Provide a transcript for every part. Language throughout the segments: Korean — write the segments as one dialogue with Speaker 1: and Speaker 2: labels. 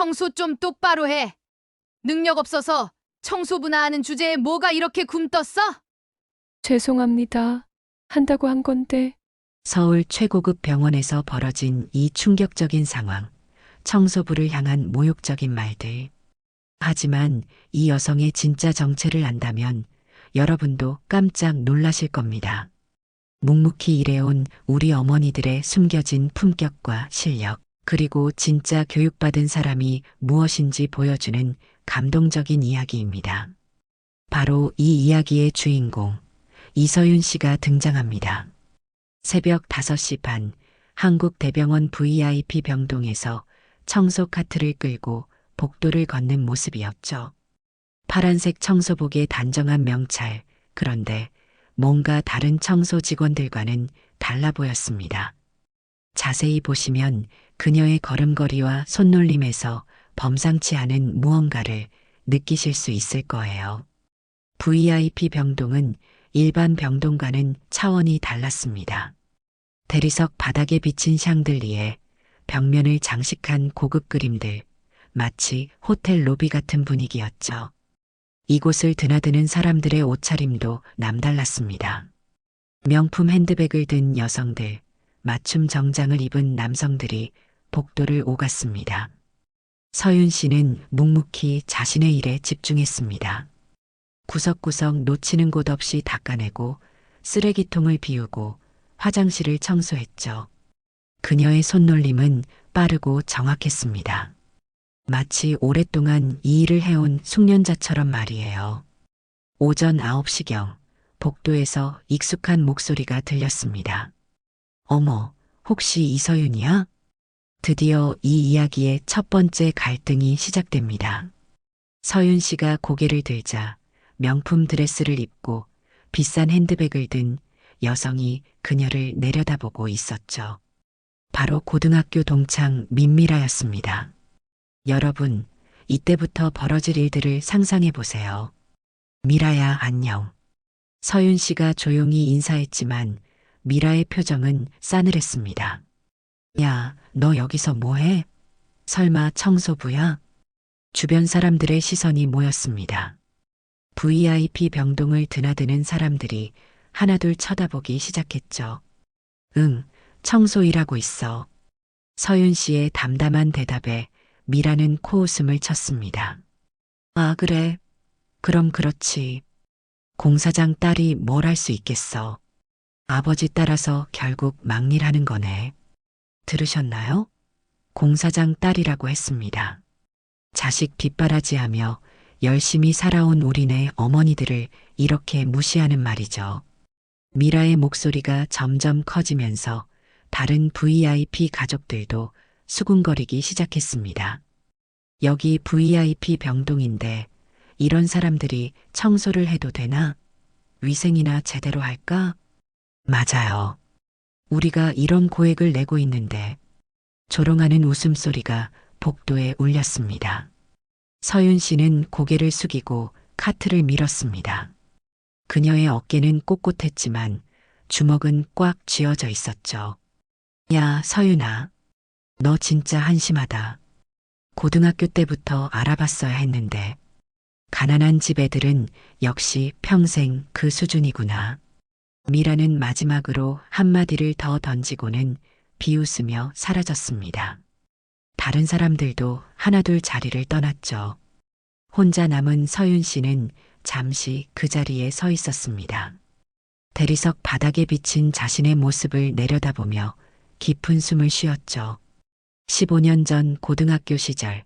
Speaker 1: 청소 좀 똑바로 해. 능력 없어서 청소부나 하는 주제에 뭐가 이렇게 굼떴어?
Speaker 2: 죄송합니다. 한다고 한 건데.
Speaker 3: 서울 최고급 병원에서 벌어진 이 충격적인 상황. 청소부를 향한 모욕적인 말들. 하지만 이 여성의 진짜 정체를 안다면 여러분도 깜짝 놀라실 겁니다. 묵묵히 일해온 우리 어머니들의 숨겨진 품격과 실력, 그리고 진짜 교육받은 사람이 무엇인지 보여주는 감동적인 이야기입니다. 바로 이 이야기의 주인공, 이서윤 씨가 등장합니다. 새벽 5시 반, 한국대병원 VIP 병동에서 청소 카트를 끌고 복도를 걷는 모습이었죠. 파란색 청소복에 단정한 명찰, 그런데 뭔가 다른 청소 직원들과는 달라 보였습니다. 자세히 보시면 그녀의 걸음걸이와 손놀림에서 범상치 않은 무언가를 느끼실 수 있을 거예요. VIP 병동은 일반 병동과는 차원이 달랐습니다. 대리석 바닥에 비친 샹들리에 벽면을 장식한 고급 그림들, 마치 호텔 로비 같은 분위기였죠. 이곳을 드나드는 사람들의 옷차림도 남달랐습니다. 명품 핸드백을 든 여성들, 맞춤 정장을 입은 남성들이 복도를 오갔습니다. 서윤 씨는 묵묵히 자신의 일에 집중했습니다. 구석구석 놓치는 곳 없이 닦아내고 쓰레기통을 비우고 화장실을 청소했죠. 그녀의 손놀림은 빠르고 정확했습니다. 마치 오랫동안 이 일을 해온 숙련자처럼 말이에요. 오전 9시경 복도에서 익숙한 목소리가 들렸습니다. 어머, 혹시 이서윤이야? 드디어 이 이야기의 첫 번째 갈등이 시작됩니다. 서윤 씨가 고개를 들자 명품 드레스를 입고 비싼 핸드백을 든 여성이 그녀를 내려다보고 있었죠. 바로 고등학교 동창 민미라였습니다. 여러분, 이때부터 벌어질 일들을 상상해 보세요. 미라야, 안녕. 서윤 씨가 조용히 인사했지만 미라의 표정은 싸늘했습니다. 야, 너 여기서 뭐해? 설마 청소부야? 주변 사람들의 시선이 모였습니다. VIP 병동을 드나드는 사람들이 하나둘 쳐다보기 시작했죠. 응, 청소 일하고 있어. 서윤 씨의 담담한 대답에 미라는 코웃음을 쳤습니다. 아, 그래. 그럼 그렇지. 공사장 딸이 뭘 할 수 있겠어. 아버지 따라서 결국 막일하는 거네. 들으셨나요? 공사장 딸이라고 했습니다. 자식 뒷바라지하며 열심히 살아온 우리네 어머니들을 이렇게 무시하는 말이죠. 미라의 목소리가 점점 커지면서 다른 VIP 가족들도 수군거리기 시작했습니다. 여기 VIP 병동인데 이런 사람들이 청소를 해도 되나? 위생이나 제대로 할까? 맞아요. 우리가 이런 고액을 내고 있는데. 조롱하는 웃음소리가 복도에 울렸습니다. 서윤 씨는 고개를 숙이고 카트를 밀었습니다. 그녀의 어깨는 꼿꼿했지만 주먹은 꽉 쥐어져 있었죠. 야, 서윤아. 너 진짜 한심하다. 고등학교 때부터 알아봤어야 했는데. 가난한 집 애들은 역시 평생 그 수준이구나. 미라는 마지막으로 한마디를 더 던지고는 비웃으며 사라졌습니다. 다른 사람들도 하나둘 자리를 떠났죠. 혼자 남은 서윤 씨는 잠시 그 자리에 서 있었습니다. 대리석 바닥에 비친 자신의 모습을 내려다보며 깊은 숨을 쉬었죠. 15년 전 고등학교 시절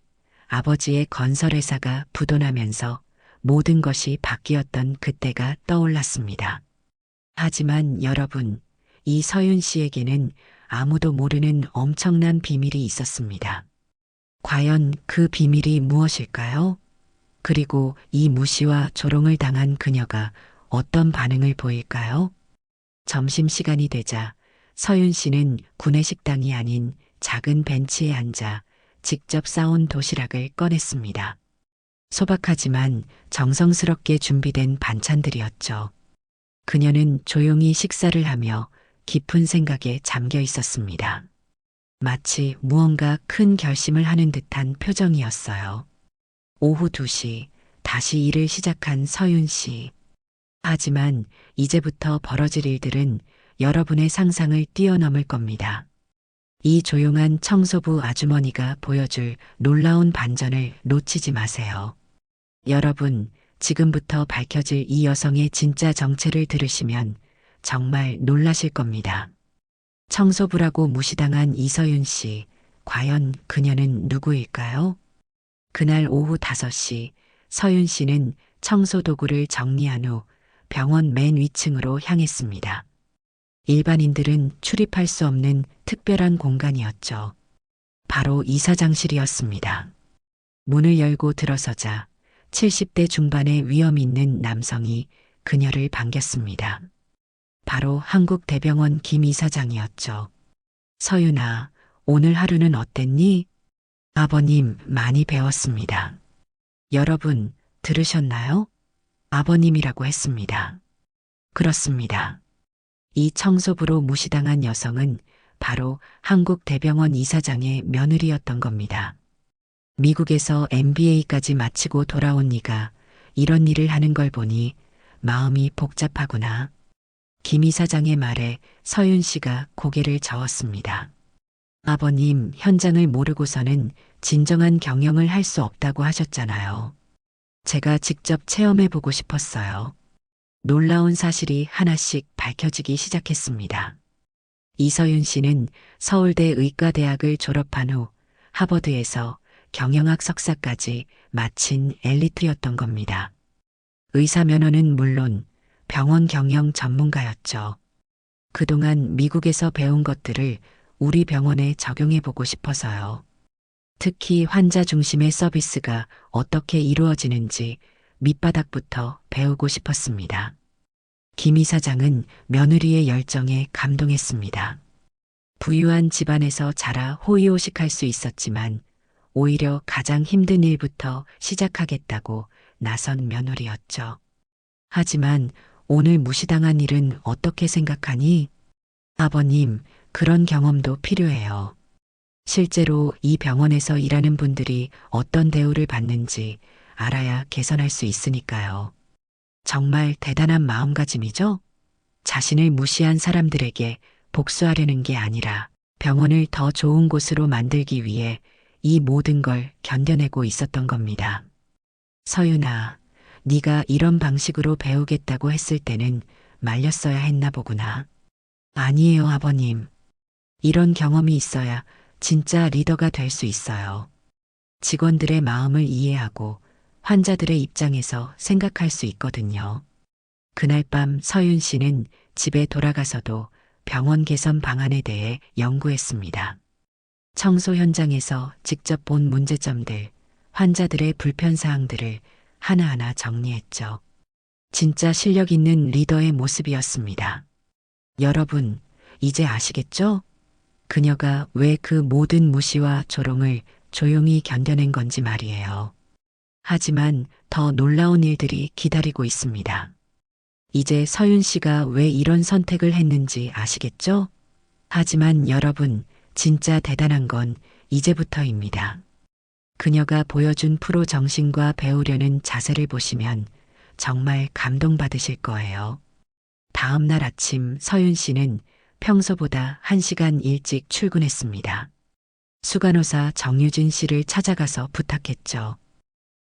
Speaker 3: 아버지의 건설회사가 부도나면서 모든 것이 바뀌었던 그때가 떠올랐습니다. 하지만 여러분, 이 서윤 씨에게는 아무도 모르는 엄청난 비밀이 있었습니다. 과연 그 비밀이 무엇일까요? 그리고 이 무시와 조롱을 당한 그녀가 어떤 반응을 보일까요? 점심시간이 되자 서윤 씨는 구내식당이 아닌 작은 벤치에 앉아 직접 싸온 도시락을 꺼냈습니다. 소박하지만 정성스럽게 준비된 반찬들이었죠. 그녀는 조용히 식사를 하며 깊은 생각에 잠겨 있었습니다. 마치 무언가 큰 결심을 하는 듯한 표정이었어요. 오후 2시 다시 일을 시작한 서윤 씨. 하지만 이제부터 벌어질 일들은 여러분의 상상을 뛰어넘을 겁니다. 이 조용한 청소부 아주머니가 보여줄 놀라운 반전을 놓치지 마세요. 여러분, 지금부터 밝혀질 이 여성의 진짜 정체를 들으시면 정말 놀라실 겁니다. 청소부라고 무시당한 이서윤 씨, 과연 그녀는 누구일까요? 그날 오후 5시, 서윤 씨는 청소 도구를 정리한 후 병원 맨 위층으로 향했습니다. 일반인들은 출입할 수 없는 특별한 공간이었죠. 바로 이사장실이었습니다. 문을 열고 들어서자 70대 중반의 위험 있는 남성이 그녀를 반겼습니다. 바로 한국대병원 김 이사장이었죠. 서윤아, 오늘 하루는 어땠니? 아버님, 많이 배웠습니다. 여러분, 들으셨나요? 아버님이라고 했습니다. 그렇습니다. 이 청소부로 무시당한 여성은 바로 한국대병원 이사장의 며느리였던 겁니다. 미국에서 MBA까지 마치고 돌아온 네가 이런 일을 하는 걸 보니 마음이 복잡하구나. 김 이사장의 말에 서윤 씨가 고개를 저었습니다. 아버님, 현장을 모르고서는 진정한 경영을 할 수 없다고 하셨잖아요. 제가 직접 체험해보고 싶었어요. 놀라운 사실이 하나씩 밝혀지기 시작했습니다. 이서윤 씨는 서울대 의과대학을 졸업한 후 하버드에서 경영학 석사까지 마친 엘리트였던 겁니다. 의사 면허는 물론 병원 경영 전문가였죠. 그동안 미국에서 배운 것들을 우리 병원에 적용해보고 싶어서요. 특히 환자 중심의 서비스가 어떻게 이루어지는지 밑바닥부터 배우고 싶었습니다. 김 이사장은 며느리의 열정에 감동했습니다. 부유한 집안에서 자라 호의호식할 수 있었지만 오히려 가장 힘든 일부터 시작하겠다고 나선 며느리였죠. 하지만 오늘 무시당한 일은 어떻게 생각하니? 아버님, 그런 경험도 필요해요. 실제로 이 병원에서 일하는 분들이 어떤 대우를 받는지 알아야 개선할 수 있으니까요. 정말 대단한 마음가짐이죠? 자신을 무시한 사람들에게 복수하려는 게 아니라 병원을 더 좋은 곳으로 만들기 위해 이 모든 걸 견뎌내고 있었던 겁니다. 서윤아, 네가 이런 방식으로 배우겠다고 했을 때는 말렸어야 했나 보구나. 아니에요, 아버님. 이런 경험이 있어야 진짜 리더가 될 수 있어요. 직원들의 마음을 이해하고 환자들의 입장에서 생각할 수 있거든요. 그날 밤 서윤 씨는 집에 돌아가서도 병원 개선 방안에 대해 연구했습니다. 청소 현장에서 직접 본 문제점들, 환자들의 불편사항들을 하나하나 정리했죠. 진짜 실력 있는 리더의 모습이었습니다. 여러분, 이제 아시겠죠? 그녀가 왜 그 모든 무시와 조롱을 조용히 견뎌낸 건지 말이에요. 하지만 더 놀라운 일들이 기다리고 있습니다. 이제 서윤 씨가 왜 이런 선택을 했는지 아시겠죠? 하지만 여러분, 진짜 대단한 건 이제부터입니다. 그녀가 보여준 프로 정신과 배우려는 자세를 보시면 정말 감동받으실 거예요. 다음 날 아침 서윤 씨는 평소보다 1시간 일찍 출근했습니다. 수간호사 정유진 씨를 찾아가서 부탁했죠.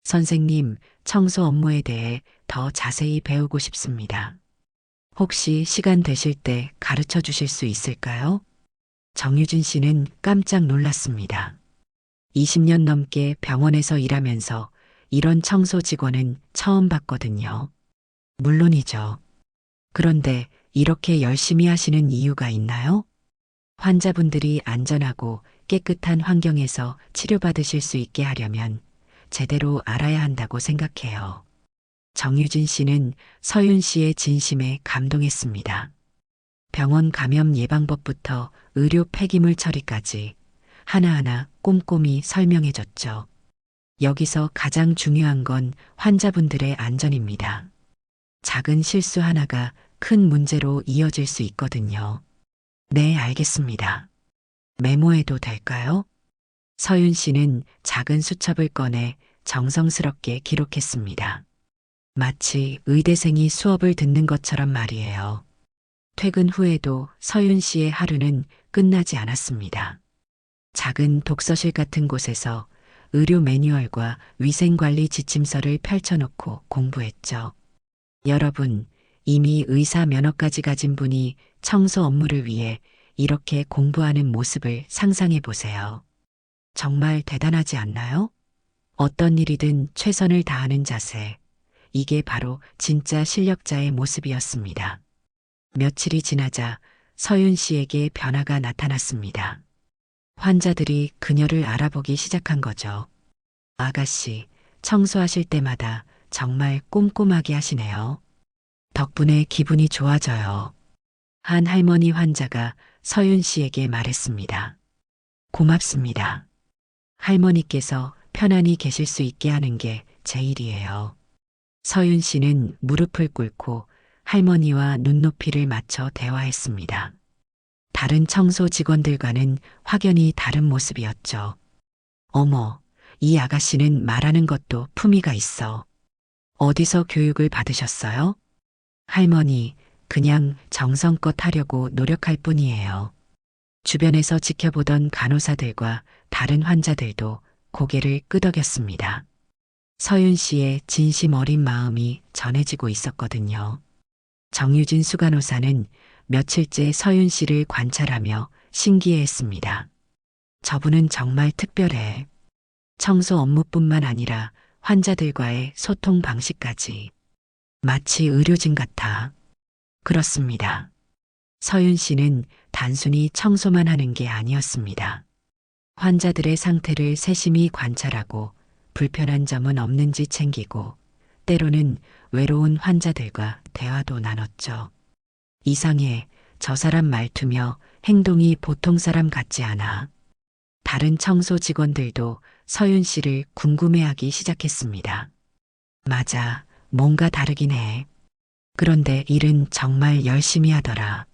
Speaker 3: 선생님, 청소 업무에 대해 더 자세히 배우고 싶습니다. 혹시 시간 되실 때 가르쳐 주실 수 있을까요? 정유진 씨는 깜짝 놀랐습니다. 20년 넘게 병원에서 일하면서 이런 청소 직원은 처음 봤거든요. 물론이죠. 그런데 이렇게 열심히 하시는 이유가 있나요? 환자분들이 안전하고 깨끗한 환경에서 치료받으실 수 있게 하려면 제대로 알아야 한다고 생각해요. 정유진 씨는 서윤 씨의 진심에 감동했습니다. 병원 감염 예방법부터 의료 폐기물 처리까지 하나하나 꼼꼼히 설명해줬죠. 여기서 가장 중요한 건 환자분들의 안전입니다. 작은 실수 하나가 큰 문제로 이어질 수 있거든요. 네, 알겠습니다. 메모해도 될까요? 서윤 씨는 작은 수첩을 꺼내 정성스럽게 기록했습니다. 마치 의대생이 수업을 듣는 것처럼 말이에요. 퇴근 후에도 서윤 씨의 하루는 끝나지 않았습니다. 작은 독서실 같은 곳에서 의료 매뉴얼과 위생관리 지침서를 펼쳐놓고 공부했죠. 여러분, 이미 의사 면허까지 가진 분이 청소 업무를 위해 이렇게 공부하는 모습을 상상해 보세요. 정말 대단하지 않나요? 어떤 일이든 최선을 다하는 자세. 이게 바로 진짜 실력자의 모습이었습니다. 며칠이 지나자 서윤 씨에게 변화가 나타났습니다. 환자들이 그녀를 알아보기 시작한 거죠. 아가씨, 청소하실 때마다 정말 꼼꼼하게 하시네요. 덕분에 기분이 좋아져요. 한 할머니 환자가 서윤 씨에게 말했습니다. 고맙습니다. 할머니께서 편안히 계실 수 있게 하는 게 제 일이에요. 서윤 씨는 무릎을 꿇고 할머니와 눈높이를 맞춰 대화했습니다. 다른 청소 직원들과는 확연히 다른 모습이었죠. 어머, 이 아가씨는 말하는 것도 품위가 있어. 어디서 교육을 받으셨어요? 할머니, 그냥 정성껏 하려고 노력할 뿐이에요. 주변에서 지켜보던 간호사들과 다른 환자들도 고개를 끄덕였습니다. 서윤 씨의 진심 어린 마음이 전해지고 있었거든요. 정유진 수간호사는 며칠째 서윤 씨를 관찰하며 신기해했습니다. 저분은 정말 특별해. 청소 업무뿐만 아니라 환자들과의 소통 방식까지. 마치 의료진 같아. 그렇습니다. 서윤 씨는 단순히 청소만 하는 게 아니었습니다. 환자들의 상태를 세심히 관찰하고 불편한 점은 없는지 챙기고 때로는 외로운 환자들과 대화도 나눴죠. 이상해, 저 사람 말투며 행동이 보통 사람 같지 않아. 다른 청소 직원들도 서윤 씨를 궁금해하기 시작했습니다. 맞아, 뭔가 다르긴 해. 그런데 일은 정말 열심히 하더라.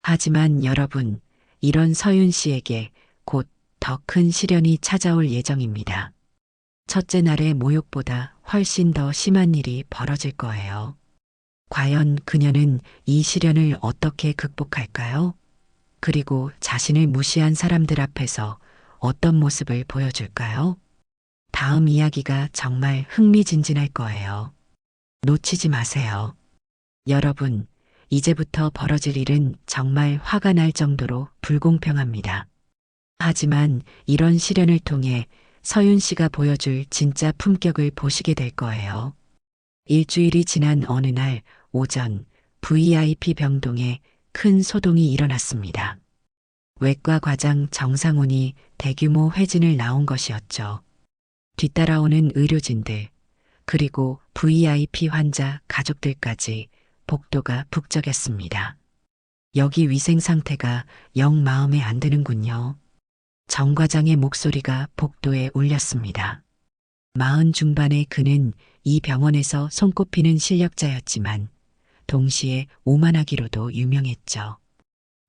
Speaker 3: 하지만 여러분, 이런 서윤 씨에게 곧 더 큰 시련이 찾아올 예정입니다. 첫째 날의 모욕보다 훨씬 더 심한 일이 벌어질 거예요. 과연 그녀는 이 시련을 어떻게 극복할까요? 그리고 자신을 무시한 사람들 앞에서 어떤 모습을 보여줄까요? 다음 이야기가 정말 흥미진진할 거예요. 놓치지 마세요. 여러분, 이제부터 벌어질 일은 정말 화가 날 정도로 불공평합니다. 하지만 이런 시련을 통해 서윤 씨가 보여줄 진짜 품격을 보시게 될 거예요. 일주일이 지난 어느 날 오전 VIP 병동에 큰 소동이 일어났습니다. 외과 과장 정상훈이 대규모 회진을 나온 것이었죠. 뒤따라오는 의료진들, 그리고 VIP 환자 가족들까지 복도가 북적였습니다. 여기 위생 상태가 영 마음에 안 드는군요. 정 과장의 목소리가 복도에 울렸습니다. 40 중반의 그는 이 병원에서 손꼽히는 실력자였지만 동시에 오만하기로도 유명했죠.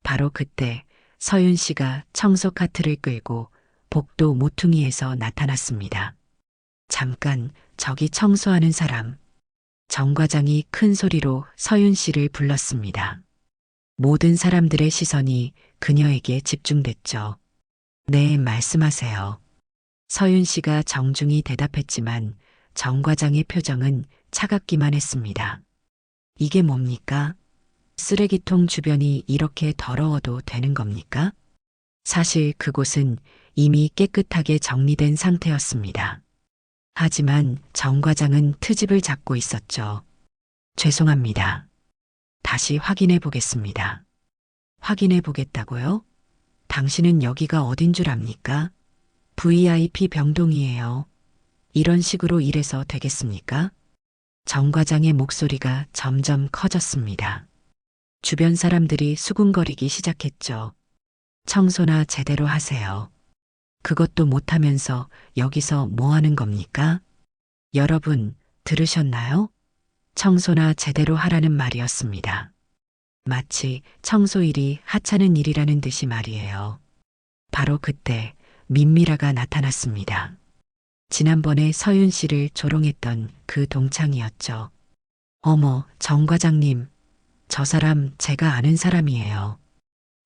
Speaker 3: 바로 그때 서윤 씨가 청소 카트를 끌고 복도 모퉁이에서 나타났습니다. 잠깐, 저기 청소하는 사람. 정 과장이 큰 소리로 서윤 씨를 불렀습니다. 모든 사람들의 시선이 그녀에게 집중됐죠. 네, 말씀하세요. 서윤 씨가 정중히 대답했지만 정 과장의 표정은 차갑기만 했습니다. 이게 뭡니까? 쓰레기통 주변이 이렇게 더러워도 되는 겁니까? 사실 그곳은 이미 깨끗하게 정리된 상태였습니다. 하지만 정 과장은 트집을 잡고 있었죠. 죄송합니다. 다시 확인해 보겠습니다. 확인해 보겠다고요? 당신은 여기가 어딘 줄 압니까? VIP 병동이에요. 이런 식으로 일해서 되겠습니까? 정 과장의 목소리가 점점 커졌습니다. 주변 사람들이 수군거리기 시작했죠. 청소나 제대로 하세요. 그것도 못하면서 여기서 뭐 하는 겁니까? 여러분, 들으셨나요? 청소나 제대로 하라는 말이었습니다. 마치 청소일이 하찮은 일이라는 듯이 말이에요. 바로 그때 민미라가 나타났습니다. 지난번에 서윤 씨를 조롱했던 그 동창이었죠. 어머, 정 과장님, 저 사람 제가 아는 사람이에요.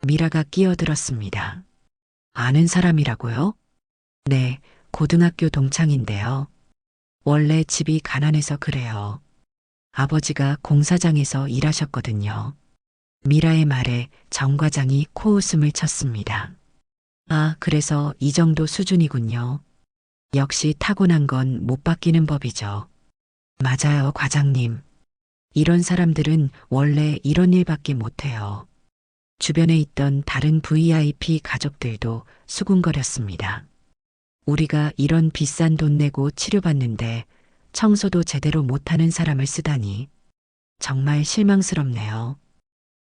Speaker 3: 미라가 끼어들었습니다. 아는 사람이라고요? 네, 고등학교 동창인데요. 원래 집이 가난해서 그래요. 아버지가 공사장에서 일하셨거든요. 미라의 말에 정 과장이 코웃음을 쳤습니다. 아, 그래서 이 정도 수준이군요. 역시 타고난 건 못 바뀌는 법이죠. 맞아요, 과장님. 이런 사람들은 원래 이런 일밖에 못해요. 주변에 있던 다른 VIP 가족들도 수군거렸습니다. 우리가 이런 비싼 돈 내고 치료받는데 청소도 제대로 못하는 사람을 쓰다니 정말 실망스럽네요.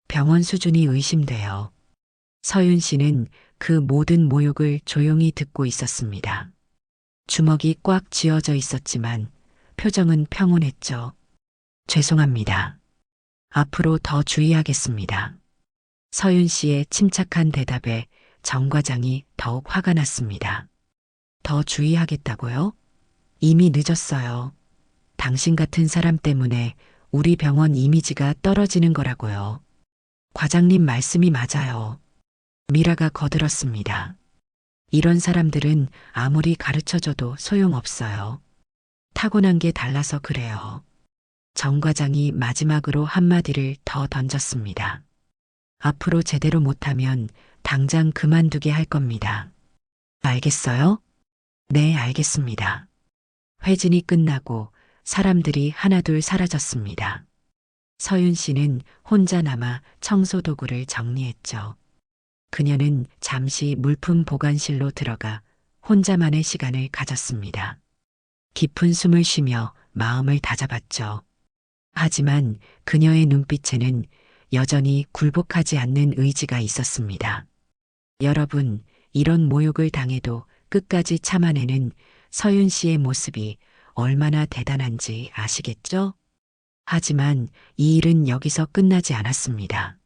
Speaker 3: 병원 수준이 의심돼요. 서윤 씨는 그 모든 모욕을 조용히 듣고 있었습니다. 주먹이 꽉 쥐어져 있었지만 표정은 평온했죠. 죄송합니다. 앞으로 더 주의하겠습니다. 서윤 씨의 침착한 대답에 정 과장이 더욱 화가 났습니다. 더 주의하겠다고요? 이미 늦었어요. 당신 같은 사람 때문에 우리 병원 이미지가 떨어지는 거라고요. 과장님 말씀이 맞아요. 미라가 거들었습니다. 이런 사람들은 아무리 가르쳐줘도 소용없어요. 타고난 게 달라서 그래요. 정 과장이 마지막으로 한마디를 더 던졌습니다. 앞으로 제대로 못하면 당장 그만두게 할 겁니다. 알겠어요? 네, 알겠습니다. 회진이 끝나고 사람들이 하나둘 사라졌습니다. 서윤 씨는 혼자 남아 청소 도구를 정리했죠. 그녀는 잠시 물품 보관실로 들어가 혼자만의 시간을 가졌습니다. 깊은 숨을 쉬며 마음을 다잡았죠. 하지만 그녀의 눈빛에는 여전히 굴복하지 않는 의지가 있었습니다. 여러분, 이런 모욕을 당해도 끝까지 참아내는 서윤 씨의 모습이 얼마나 대단한지 아시겠죠? 하지만 이 일은 여기서 끝나지 않았습니다.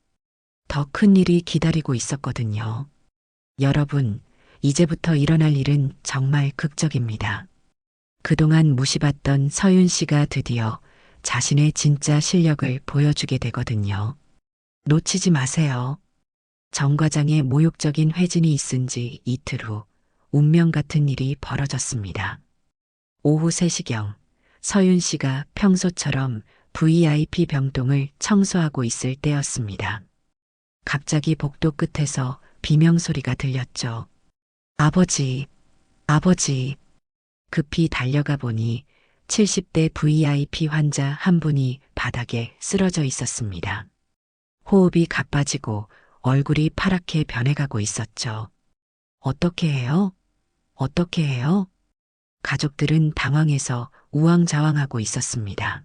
Speaker 3: 더 큰 일이 기다리고 있었거든요. 여러분, 이제부터 일어날 일은 정말 극적입니다. 그동안 무시받던 서윤 씨가 드디어 자신의 진짜 실력을 보여주게 되거든요. 놓치지 마세요. 정 과장의 모욕적인 회진이 있은 지 이틀 후 운명 같은 일이 벌어졌습니다. 오후 3시경 서윤 씨가 평소처럼 VIP 병동을 청소하고 있을 때였습니다. 갑자기 복도 끝에서 비명소리가 들렸죠. 아버지, 아버지. 급히 달려가 보니 70대 VIP 환자 한 분이 바닥에 쓰러져 있었습니다. 호흡이 가빠지고 얼굴이 파랗게 변해가고 있었죠. 어떻게 해요? 어떻게 해요? 가족들은 당황해서 우왕좌왕하고 있었습니다.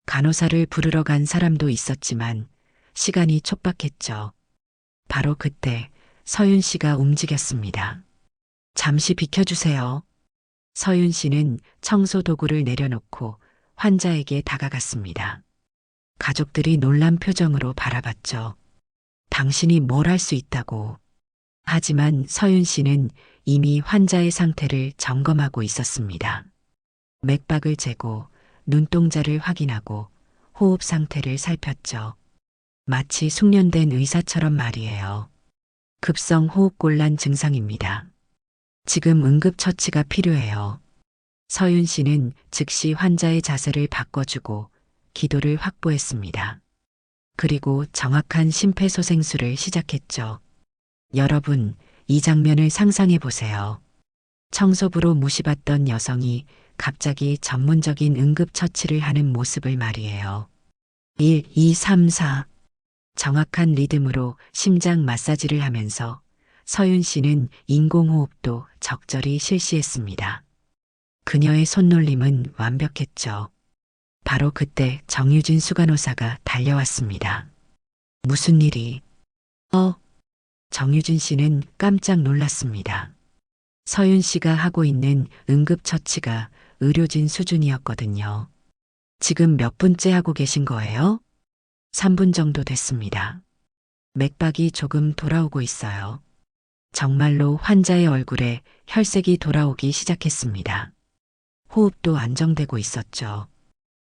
Speaker 3: 간호사를 부르러 간 사람도 있었지만 시간이 촉박했죠. 바로 그때 서윤 씨가 움직였습니다. 잠시 비켜주세요. 서윤 씨는 청소 도구를 내려놓고 환자에게 다가갔습니다. 가족들이 놀란 표정으로 바라봤죠. 당신이 뭘 할 수 있다고. 하지만 서윤 씨는 이미 환자의 상태를 점검하고 있었습니다. 맥박을 재고 눈동자를 확인하고 호흡 상태를 살폈죠. 마치 숙련된 의사처럼 말이에요. 급성 호흡곤란 증상입니다. 지금 응급처치가 필요해요. 서윤 씨는 즉시 환자의 자세를 바꿔주고 기도를 확보했습니다. 그리고 정확한 심폐소생술을 시작했죠. 여러분, 이 장면을 상상해 보세요. 청소부로 무시받던 여성이 갑자기 전문적인 응급처치를 하는 모습을 말이에요. 1, 2, 3, 4. 정확한 리듬으로 심장 마사지를 하면서 서윤 씨는 인공호흡도 적절히 실시했습니다. 그녀의 손놀림은 완벽했죠. 바로 그때 정유진 수간호사가 달려왔습니다. 무슨 일이? 정유진 씨는 깜짝 놀랐습니다. 서윤 씨가 하고 있는 응급처치가 의료진 수준이었거든요. 지금 몇 분째 하고 계신 거예요? 3분 정도 됐습니다. 맥박이 조금 돌아오고 있어요. 정말로 환자의 얼굴에 혈색이 돌아오기 시작했습니다. 호흡도 안정되고 있었죠.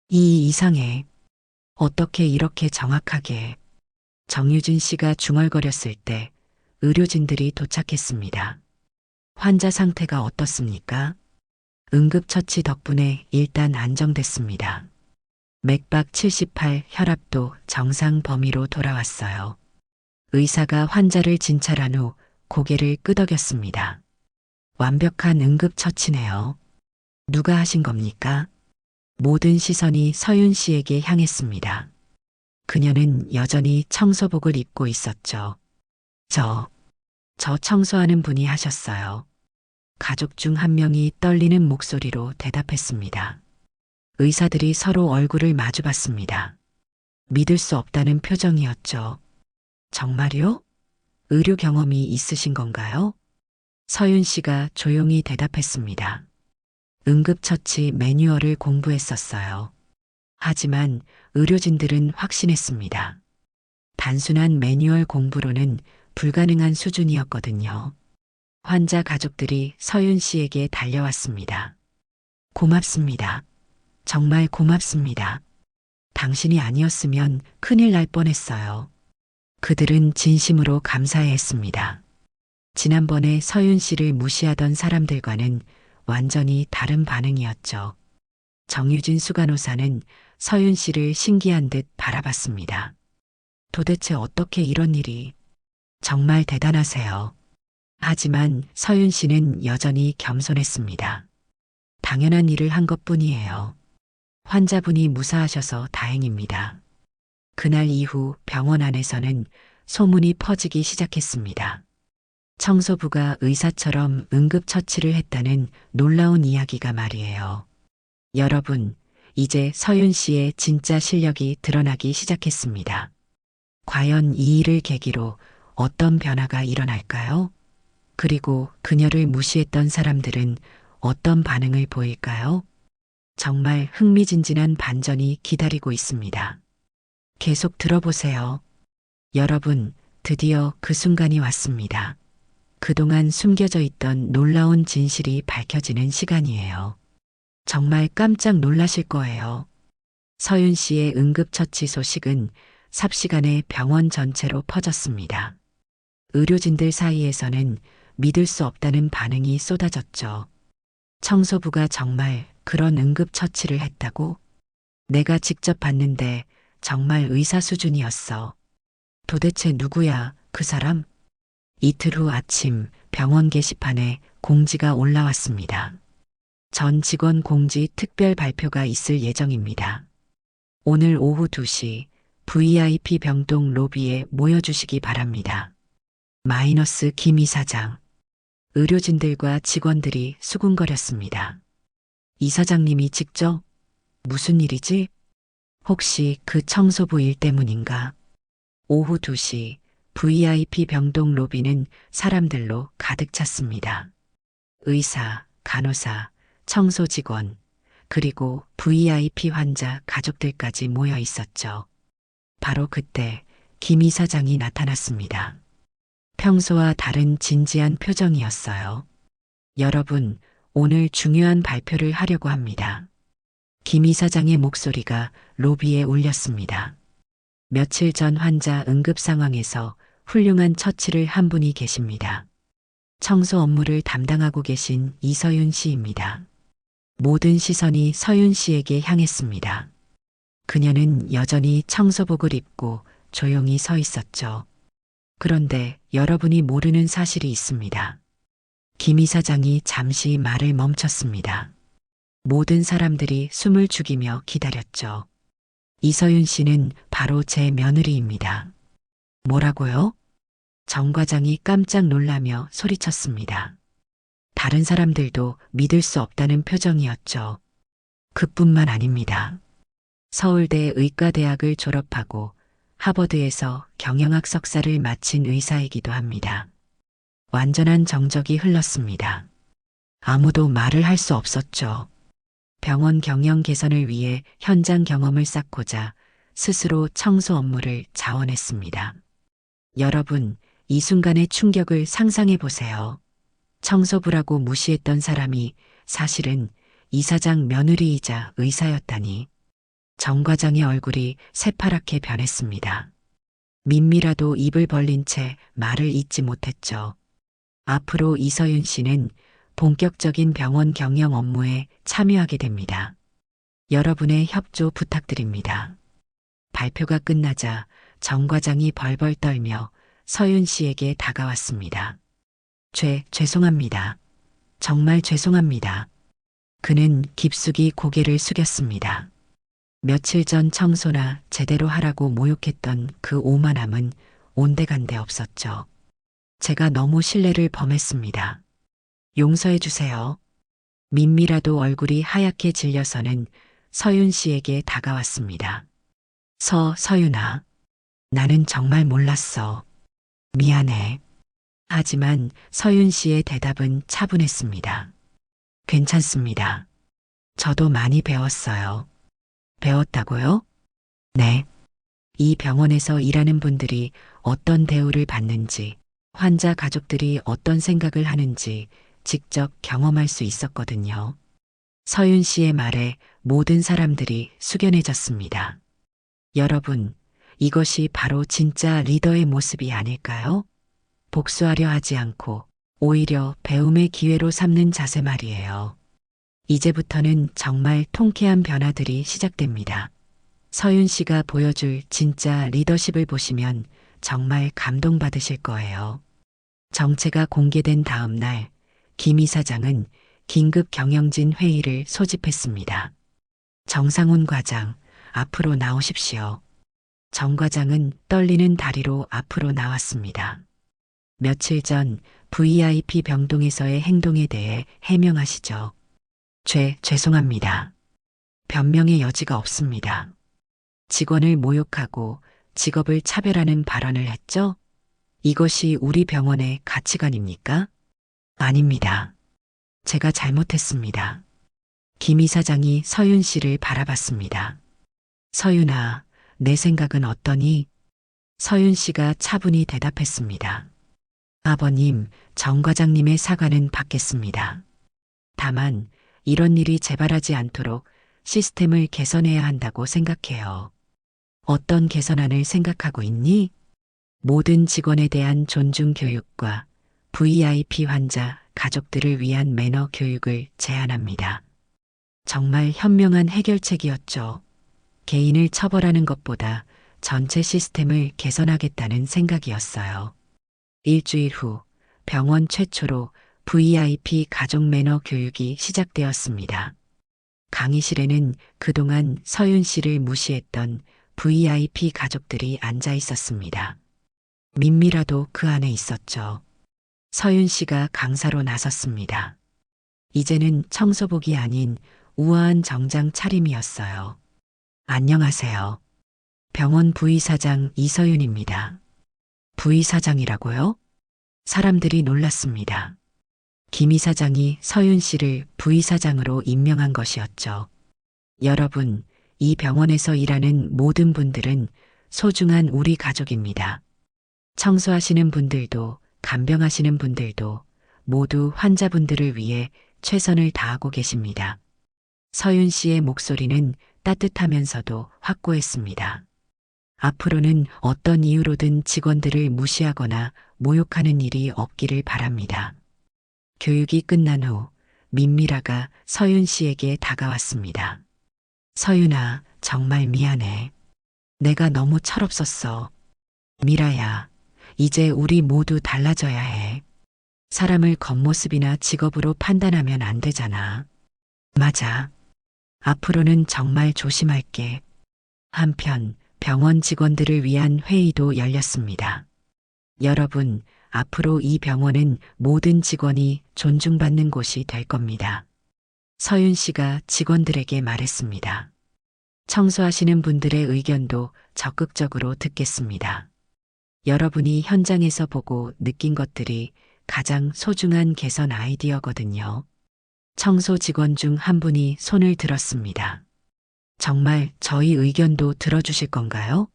Speaker 3: 이 이상해. 어떻게 이렇게 정확하게. 정유진 씨가 중얼거렸을 때 의료진들이 도착했습니다. 환자 상태가 어떻습니까? 응급처치 덕분에 일단 안정됐습니다. 맥박 78, 혈압도 정상 범위로 돌아왔어요. 의사가 환자를 진찰한 후 고개를 끄덕였습니다. 완벽한 응급처치네요. 누가 하신 겁니까? 모든 시선이 서윤 씨에게 향했습니다. 그녀는 여전히 청소복을 입고 있었죠. 저 청소하는 분이 하셨어요. 가족 중 한 명이 떨리는 목소리로 대답했습니다. 의사들이 서로 얼굴을 마주봤습니다. 믿을 수 없다는 표정이었죠. 정말요? 의료 경험이 있으신 건가요? 서윤 씨가 조용히 대답했습니다. 응급처치 매뉴얼을 공부했었어요. 하지만 의료진들은 확신했습니다. 단순한 매뉴얼 공부로는 불가능한 수준이었거든요. 환자 가족들이 서윤 씨에게 달려왔습니다. 고맙습니다. 정말 고맙습니다. 당신이 아니었으면 큰일 날 뻔했어요. 그들은 진심으로 감사해했습니다. 지난번에 서윤 씨를 무시하던 사람들과는 완전히 다른 반응이었죠. 정유진 수간호사는 서윤 씨를 신기한 듯 바라봤습니다. 도대체 어떻게 이런 일이. 정말 대단하세요. 하지만 서윤 씨는 여전히 겸손했습니다. 당연한 일을 한 것뿐이에요. 환자분이 무사하셔서 다행입니다. 그날 이후 병원 안에서는 소문이 퍼지기 시작했습니다. 청소부가 의사처럼 응급처치를 했다는 놀라운 이야기가 말이에요. 여러분, 이제 서윤 씨의 진짜 실력이 드러나기 시작했습니다. 과연 이 일을 계기로 어떤 변화가 일어날까요? 그리고 그녀를 무시했던 사람들은 어떤 반응을 보일까요? 정말 흥미진진한 반전이 기다리고 있습니다. 계속 들어보세요. 여러분, 드디어 그 순간이 왔습니다. 그동안 숨겨져 있던 놀라운 진실이 밝혀지는 시간이에요. 정말 깜짝 놀라실 거예요. 서윤 씨의 응급처치 소식은 삽시간에 병원 전체로 퍼졌습니다. 의료진들 사이에서는 믿을 수 없다는 반응이 쏟아졌죠. 청소부가 정말 그런 응급처치를 했다고? 내가 직접 봤는데 정말 의사 수준이었어. 도대체 누구야, 그 사람? 이틀 후 아침 병원 게시판에 공지가 올라왔습니다. 전 직원 공지 특별 발표가 있을 예정입니다. 오늘 오후 2시 VIP 병동 로비에 모여주시기 바랍니다. 마이너스 김 이사장. 의료진들과 직원들이 수군거렸습니다. 이 사장님이 직접? 무슨 일이지? 혹시 그 청소부 일 때문인가? 오후 2시 VIP 병동 로비는 사람들로 가득 찼습니다. 의사, 간호사, 청소 직원, 그리고 VIP 환자 가족들까지 모여 있었죠. 바로 그때 김 이사장이 나타났습니다. 평소와 다른 진지한 표정이었어요. 여러분, 오늘 중요한 발표를 하려고 합니다. 김 이사장의 목소리가 로비에 울렸습니다. 며칠 전 환자 응급 상황에서 훌륭한 처치를 한 분이 계십니다. 청소 업무를 담당하고 계신 이서윤 씨입니다. 모든 시선이 서윤 씨에게 향했습니다. 그녀는 여전히 청소복을 입고 조용히 서 있었죠. 그런데 여러분이 모르는 사실이 있습니다. 김 이사장이 잠시 말을 멈췄습니다. 모든 사람들이 숨을 죽이며 기다렸죠. 이서윤 씨는 바로 제 며느리입니다. 뭐라고요? 정 과장이 깜짝 놀라며 소리쳤습니다. 다른 사람들도 믿을 수 없다는 표정이었죠. 그뿐만 아닙니다. 서울대 의과대학을 졸업하고 하버드에서 경영학 석사를 마친 의사이기도 합니다. 완전한 정적이 흘렀습니다. 아무도 말을 할 수 없었죠. 병원 경영 개선을 위해 현장 경험을 쌓고자 스스로 청소 업무를 자원했습니다. 여러분, 이 순간의 충격을 상상해 보세요. 청소부라고 무시했던 사람이 사실은 이사장 며느리이자 의사였다니. 정 과장의 얼굴이 새파랗게 변했습니다. 민미라도 입을 벌린 채 말을 잇지 못했죠. 앞으로 이서윤 씨는 본격적인 병원 경영 업무에 참여하게 됩니다. 여러분의 협조 부탁드립니다. 발표가 끝나자 정 과장이 벌벌 떨며 서윤 씨에게 다가왔습니다. 죄송합니다. 정말 죄송합니다. 그는 깊숙이 고개를 숙였습니다. 며칠 전 청소나 제대로 하라고 모욕했던 그 오만함은 온데간데 없었죠. 제가 너무 신뢰를 범했습니다. 용서해 주세요. 민미라도 얼굴이 하얗게 질려서는 서윤 씨에게 다가왔습니다. 서윤아. 나는 정말 몰랐어. 미안해. 하지만 서윤 씨의 대답은 차분했습니다. 괜찮습니다. 저도 많이 배웠어요. 배웠다고요? 네. 이 병원에서 일하는 분들이 어떤 대우를 받는지, 환자 가족들이 어떤 생각을 하는지 직접 경험할 수 있었거든요. 서윤 씨의 말에 모든 사람들이 숙연해졌습니다. 여러분, 이것이 바로 진짜 리더의 모습이 아닐까요? 복수하려 하지 않고 오히려 배움의 기회로 삼는 자세 말이에요. 이제부터는 정말 통쾌한 변화들이 시작됩니다. 서윤 씨가 보여줄 진짜 리더십을 보시면 정말 감동받으실 거예요. 정체가 공개된 다음 날, 김 이사장은 긴급 경영진 회의를 소집했습니다. 정상훈 과장, 앞으로 나오십시오. 정 과장은 떨리는 다리로 앞으로 나왔습니다. 며칠 전 VIP 병동에서의 행동에 대해 해명하시죠. 죄송합니다. 변명의 여지가 없습니다. 직원을 모욕하고 직업을 차별하는 발언을 했죠? 이것이 우리 병원의 가치관입니까? 아닙니다. 제가 잘못했습니다. 김 이사장이 서윤 씨를 바라봤습니다. 서윤아, 내 생각은 어떠니? 서윤 씨가 차분히 대답했습니다. 아버님, 정 과장님의 사과는 받겠습니다. 다만 이런 일이 재발하지 않도록 시스템을 개선해야 한다고 생각해요. 어떤 개선안을 생각하고 있니? 모든 직원에 대한 존중 교육과 VIP 환자, 가족들을 위한 매너 교육을 제안합니다. 정말 현명한 해결책이었죠. 개인을 처벌하는 것보다 전체 시스템을 개선하겠다는 생각이었어요. 일주일 후 병원 최초로 VIP 가족 매너 교육이 시작되었습니다. 강의실에는 그동안 서윤 씨를 무시했던 VIP 가족들이 앉아 있었습니다. 민미라도 그 안에 있었죠. 서윤 씨가 강사로 나섰습니다. 이제는 청소복이 아닌 우아한 정장 차림이었어요. 안녕하세요. 병원 부의사장 이서윤입니다. 부의사장이라고요? 사람들이 놀랐습니다. 김 이사장이 서윤 씨를 부의사장으로 임명한 것이었죠. 여러분, 이 병원에서 일하는 모든 분들은 소중한 우리 가족입니다. 청소하시는 분들도 간병하시는 분들도 모두 환자분들을 위해 최선을 다하고 계십니다. 서윤 씨의 목소리는 따뜻하면서도 확고했습니다. 앞으로는 어떤 이유로든 직원들을 무시하거나 모욕하는 일이 없기를 바랍니다. 교육이 끝난 후 민미라가 서윤 씨에게 다가왔습니다. 서윤아, 정말 미안해. 내가 너무 철없었어. 미라야, 이제 우리 모두 달라져야 해. 사람을 겉모습이나 직업으로 판단하면 안 되잖아. 맞아. 앞으로는 정말 조심할게. 한편 병원 직원들을 위한 회의도 열렸습니다. 여러분, 앞으로 이 병원은 모든 직원이 존중받는 곳이 될 겁니다. 서윤 씨가 직원들에게 말했습니다. 청소하시는 분들의 의견도 적극적으로 듣겠습니다. 여러분이 현장에서 보고 느낀 것들이 가장 소중한 개선 아이디어거든요. 청소 직원 중 한 분이 손을 들었습니다. 정말 저희 의견도 들어주실 건가요?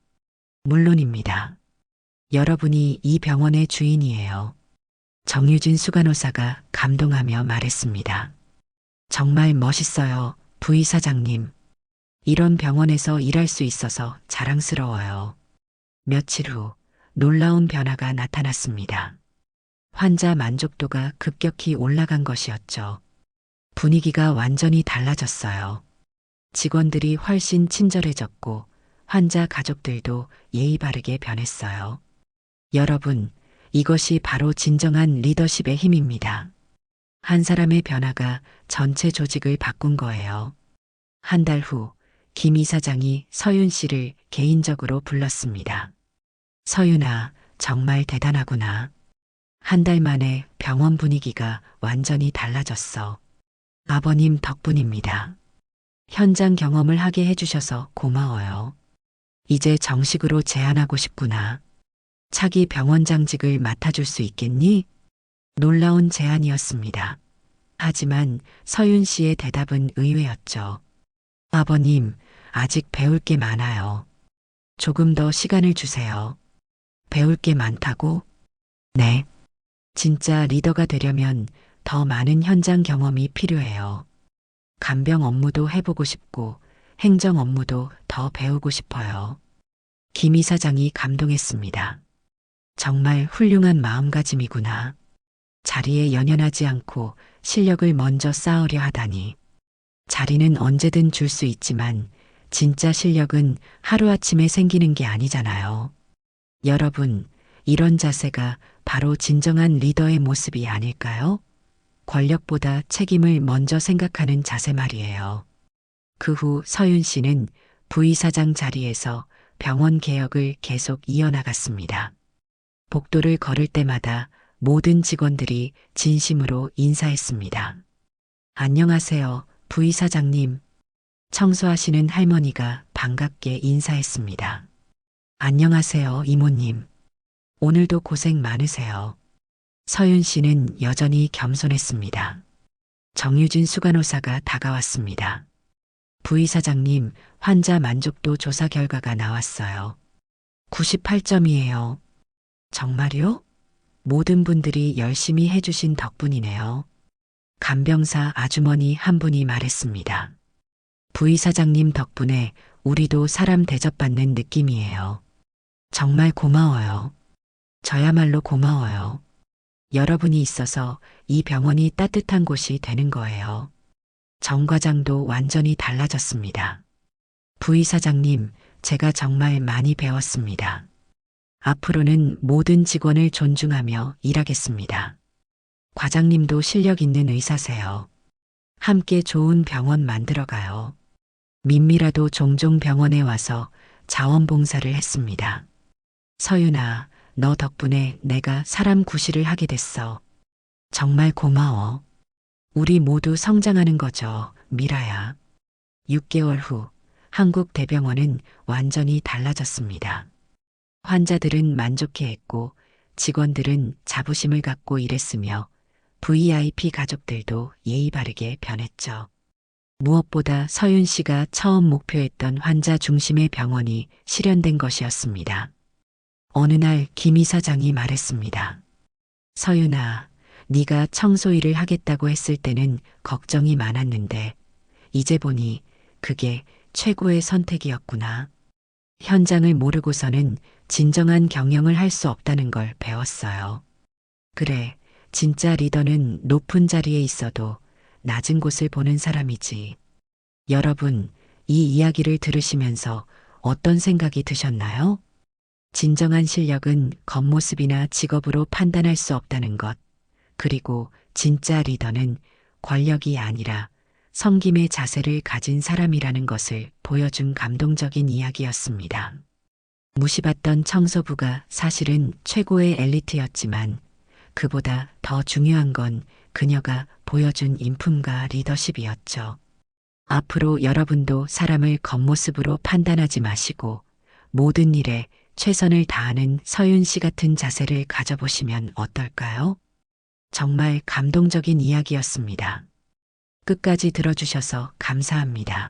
Speaker 3: 물론입니다. 여러분이 이 병원의 주인이에요. 정유진 수간호사가 감동하며 말했습니다. 정말 멋있어요, 부의사장님. 이런 병원에서 일할 수 있어서 자랑스러워요. 며칠 후 놀라운 변화가 나타났습니다. 환자 만족도가 급격히 올라간 것이었죠. 분위기가 완전히 달라졌어요. 직원들이 훨씬 친절해졌고 환자 가족들도 예의 바르게 변했어요. 여러분, 이것이 바로 진정한 리더십의 힘입니다. 한 사람의 변화가 전체 조직을 바꾼 거예요. 한 달 후, 김 이사장이 서윤 씨를 개인적으로 불렀습니다. 서윤아, 정말 대단하구나. 한 달 만에 병원 분위기가 완전히 달라졌어. 아버님 덕분입니다. 현장 경험을 하게 해주셔서 고마워요. 이제 정식으로 제안하고 싶구나. 차기 병원장직을 맡아줄 수 있겠니? 놀라운 제안이었습니다. 하지만 서윤 씨의 대답은 의외였죠. 아버님, 아직 배울 게 많아요. 조금 더 시간을 주세요. 배울 게 많다고? 네. 진짜 리더가 되려면 더 많은 현장 경험이 필요해요. 간병 업무도 해보고 싶고 행정 업무도 더 배우고 싶어요. 김 이사장이 감동했습니다. 정말 훌륭한 마음가짐이구나. 자리에 연연하지 않고 실력을 먼저 쌓으려 하다니. 자리는 언제든 줄 수 있지만 진짜 실력은 하루아침에 생기는 게 아니잖아요. 여러분, 이런 자세가 바로 진정한 리더의 모습이 아닐까요? 권력보다 책임을 먼저 생각하는 자세 말이에요. 그 후 서윤 씨는 부의사장 자리에서 병원 개혁을 계속 이어나갔습니다. 복도를 걸을 때마다 모든 직원들이 진심으로 인사했습니다. 안녕하세요, 부의사장님. 청소하시는 할머니가 반갑게 인사했습니다. 안녕하세요, 이모님. 오늘도 고생 많으세요. 서윤 씨는 여전히 겸손했습니다. 정유진 수간호사가 다가왔습니다. 부의사장님, 환자 만족도 조사 결과가 나왔어요. 98점이에요. 정말요? 모든 분들이 열심히 해주신 덕분이네요. 간병사 아주머니 한 분이 말했습니다. 부의사장님 덕분에 우리도 사람 대접받는 느낌이에요. 정말 고마워요. 저야말로 고마워요. 여러분이 있어서 이 병원이 따뜻한 곳이 되는 거예요. 정 과장도 완전히 달라졌습니다. 부의사장님, 제가 정말 많이 배웠습니다. 앞으로는 모든 직원을 존중하며 일하겠습니다. 과장님도 실력 있는 의사세요. 함께 좋은 병원 만들어가요. 민미라도 종종 병원에 와서 자원봉사를 했습니다. 서윤아, 너 덕분에 내가 사람 구실을 하게 됐어. 정말 고마워. 우리 모두 성장하는 거죠, 미라야. 6개월 후 한국대병원은 완전히 달라졌습니다. 환자들은 만족해했고 직원들은 자부심을 갖고 일했으며 VIP 가족들도 예의 바르게 변했죠. 무엇보다 서윤 씨가 처음 목표했던 환자 중심의 병원이 실현된 것이었습니다. 어느 날 김 이사장이 말했습니다. 서윤아, 네가 청소 일을 하겠다고 했을 때는 걱정이 많았는데 이제 보니 그게 최고의 선택이었구나. 현장을 모르고서는 진정한 경영을 할 수 없다는 걸 배웠어요. 그래, 진짜 리더는 높은 자리에 있어도 낮은 곳을 보는 사람이지. 여러분, 이 이야기를 들으시면서 어떤 생각이 드셨나요? 진정한 실력은 겉모습이나 직업으로 판단할 수 없다는 것. 그리고 진짜 리더는 권력이 아니라 섬김의 자세를 가진 사람이라는 것을 보여준 감동적인 이야기였습니다. 무시받던 청소부가 사실은 최고의 엘리트였지만 그보다 더 중요한 건 그녀가 보여준 인품과 리더십이었죠. 앞으로 여러분도 사람을 겉모습으로 판단하지 마시고 모든 일에 최선을 다하는 서윤 씨 같은 자세를 가져보시면 어떨까요? 정말 감동적인 이야기였습니다. 끝까지 들어주셔서 감사합니다.